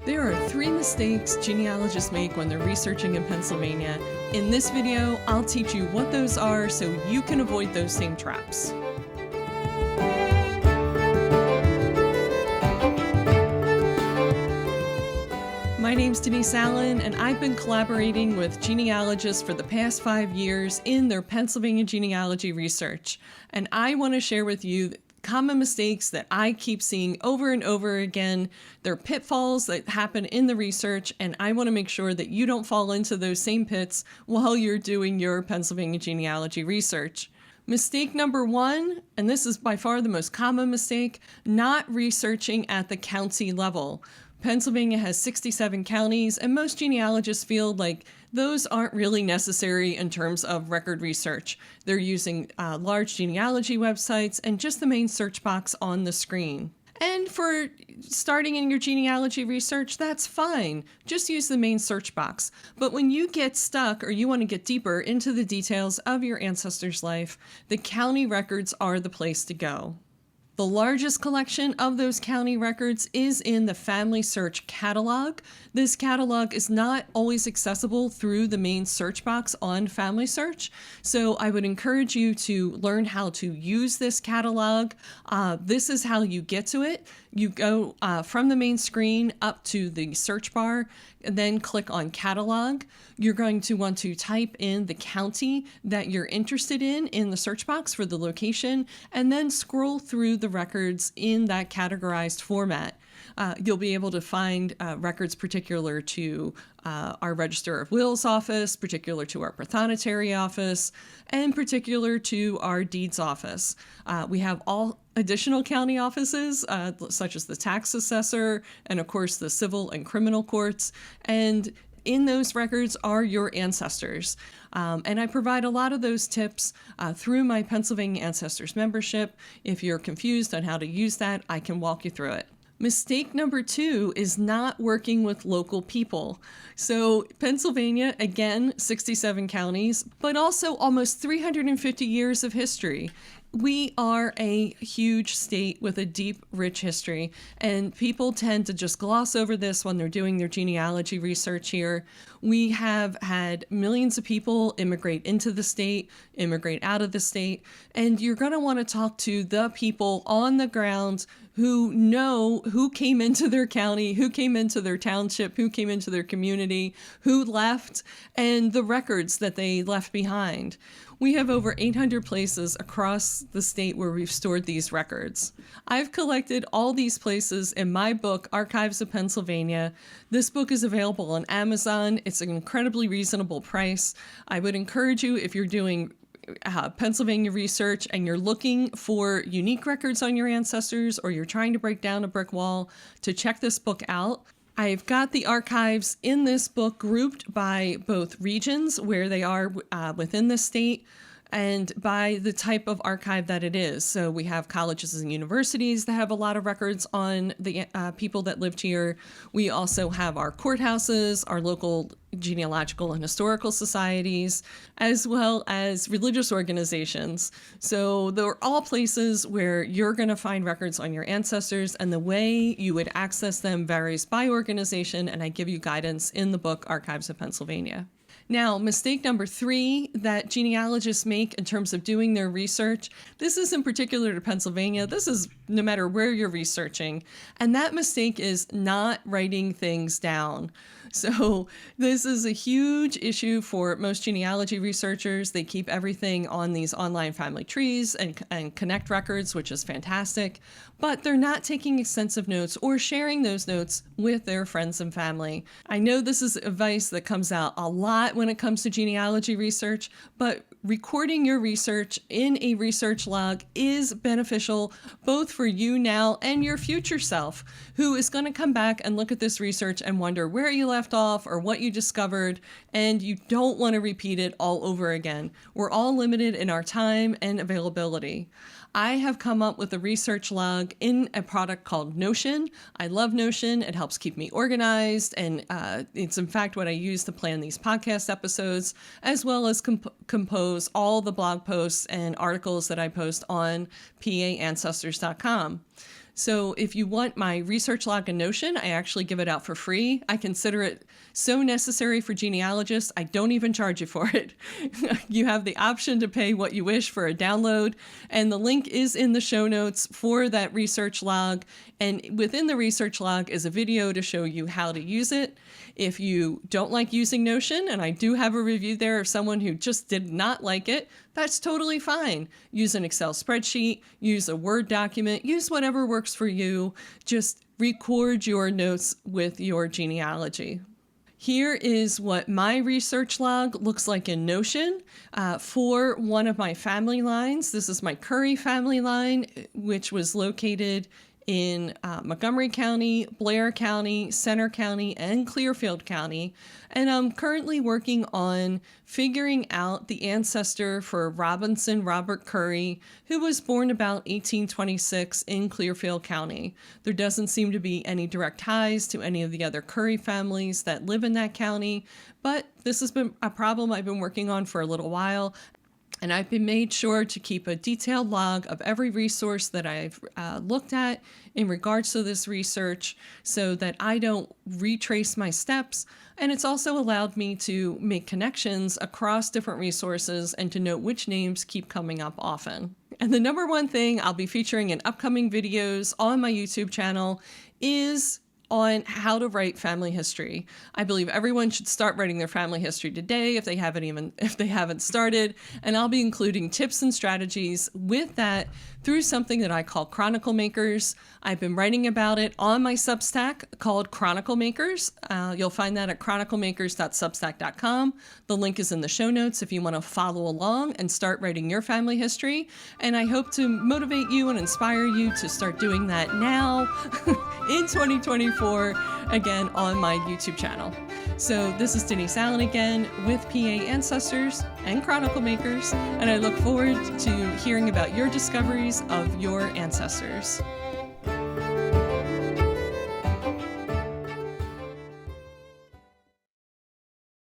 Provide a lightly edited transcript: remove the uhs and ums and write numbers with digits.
There are 3 mistakes genealogists make when they're researching in Pennsylvania. In this video, I'll teach you what those are so you can avoid those same traps. My name's Denise Allen, and I've been collaborating with genealogists for the past 5 years in their Pennsylvania genealogy research. And I want to share with you common mistakes that I keep seeing over and over again. They're pitfalls that happen in the research, and I want to make sure that you don't fall into those same pits while you're doing your Pennsylvania genealogy research. Mistake number 1, and this is by far the most common mistake, not researching at the county level. Pennsylvania has 67 counties, and most genealogists feel like those aren't really necessary in terms of record research. They're using large genealogy websites and just the main search box on the screen. And for starting in your genealogy research, that's fine. Just use the main search box. But when you get stuck or you want to get deeper into the details of your ancestor's life, the county records are the place to go. The largest collection of those county records is in the Family Search Catalog. This catalog is not always accessible through the main search box on Family Search, so I would encourage you to learn how to use this catalog. This is how you get to it. You go from the main screen up to the search bar, and then click on Catalog. You're going to want to type in the county that you're interested in the search box for the location, and then scroll through the records in that categorized format. You'll be able to find records particular to our Register of Wills office, particular to our Prothonotary office, and particular to our Deeds office. We have all additional county offices, such as the tax assessor, and of course the civil and criminal courts. And in those records are your ancestors. And I provide a lot of those tips through my Pennsylvania Ancestors membership. If you're confused on how to use that, I can walk you through it. Mistake number 2 is not working with local people. So Pennsylvania, again, 67 counties, but also almost 350 years of history. We are a huge state with a deep, rich history, and people tend to just gloss over this when they're doing their genealogy research here. We have had millions of people immigrate into the state, immigrate out of the state, and you're going to want to talk to the people on the ground who know who came into their county, who came into their township, who came into their community, who left, and the records that they left behind. We have over 800 places across the state where we've stored these records. I've collected all these places in my book, Archives of Pennsylvania. This book is available on Amazon. It's an incredibly reasonable price. I would encourage you, if you're doing Pennsylvania research and you're looking for unique records on your ancestors, or you're trying to break down a brick wall, to check this book out. I've got the archives in this book grouped by both regions where they are within the state, and by the type of archive that it is. So we have colleges and universities that have a lot of records on the people that lived here. We also have our courthouses, our local genealogical and historical societies, as well as religious organizations. So they're all places where you're going to find records on your ancestors, and the way you would access them varies by organization, and I give you guidance in the book Archives of Pennsylvania. Now, mistake number 3 that genealogists make in terms of doing their research, this isn't particular to Pennsylvania, this is no matter where you're researching, and that mistake is not writing things down. So this is a huge issue for most genealogy researchers. They keep everything on these online family trees and connect records, which is fantastic, but they're not taking extensive notes or sharing those notes with their friends and family. I know this is advice that comes out a lot when it comes to genealogy research, but recording your research in a research log is beneficial both for you now and your future self, who is going to come back and look at this research and wonder where you left off or what you discovered, and you don't want to repeat it all over again. We're all limited in our time and availability. I have come up with a research log in a product called Notion. I love Notion. It helps keep me organized, and it's in fact what I use to plan these podcast episodes, as well as compose all the blog posts and articles that I post on PAancestors.com. So if you want my research log in Notion, I actually give it out for free. I consider it so necessary for genealogists, I don't even charge you for it. You have the option to pay what you wish for a download, and the link is in the show notes for that research log. And within the research log is a video to show you how to use it. If you don't like using Notion, and I do have a review there of someone who just did not like it, that's totally fine. Use an Excel spreadsheet, use a Word document, use whatever works for you. Just record your notes with your genealogy. Here is what my research log looks like in Notion for one of my family lines. This is my Curry family line, which was located in Montgomery County, Blair County, Center County, and Clearfield County. And I'm currently working on figuring out the ancestor for Robinson Robert Curry, who was born about 1826 in Clearfield County. There doesn't seem to be any direct ties to any of the other Curry families that live in that county, but this has been a problem I've been working on for a little while. And I've been made sure to keep a detailed log of every resource that I've looked at in regards to this research so that I don't retrace my steps. And it's also allowed me to make connections across different resources and to note which names keep coming up often. And the number one thing I'll be featuring in upcoming videos on my YouTube channel is on how to write family history. I believe everyone should start writing their family history today if they haven't started, and I'll be including tips and strategies with that through something that I call Chronicle Makers. I've been writing about it on my Substack called Chronicle Makers. You'll find that at chroniclemakers.substack.com. The link is in the show notes if you want to follow along and start writing your family history. And I hope to motivate you and inspire you to start doing that now in 2024, again, on my YouTube channel. So this is Denise Allen again with PA Ancestors and Chronicle Makers, and I look forward to hearing about your discoveries of your ancestors.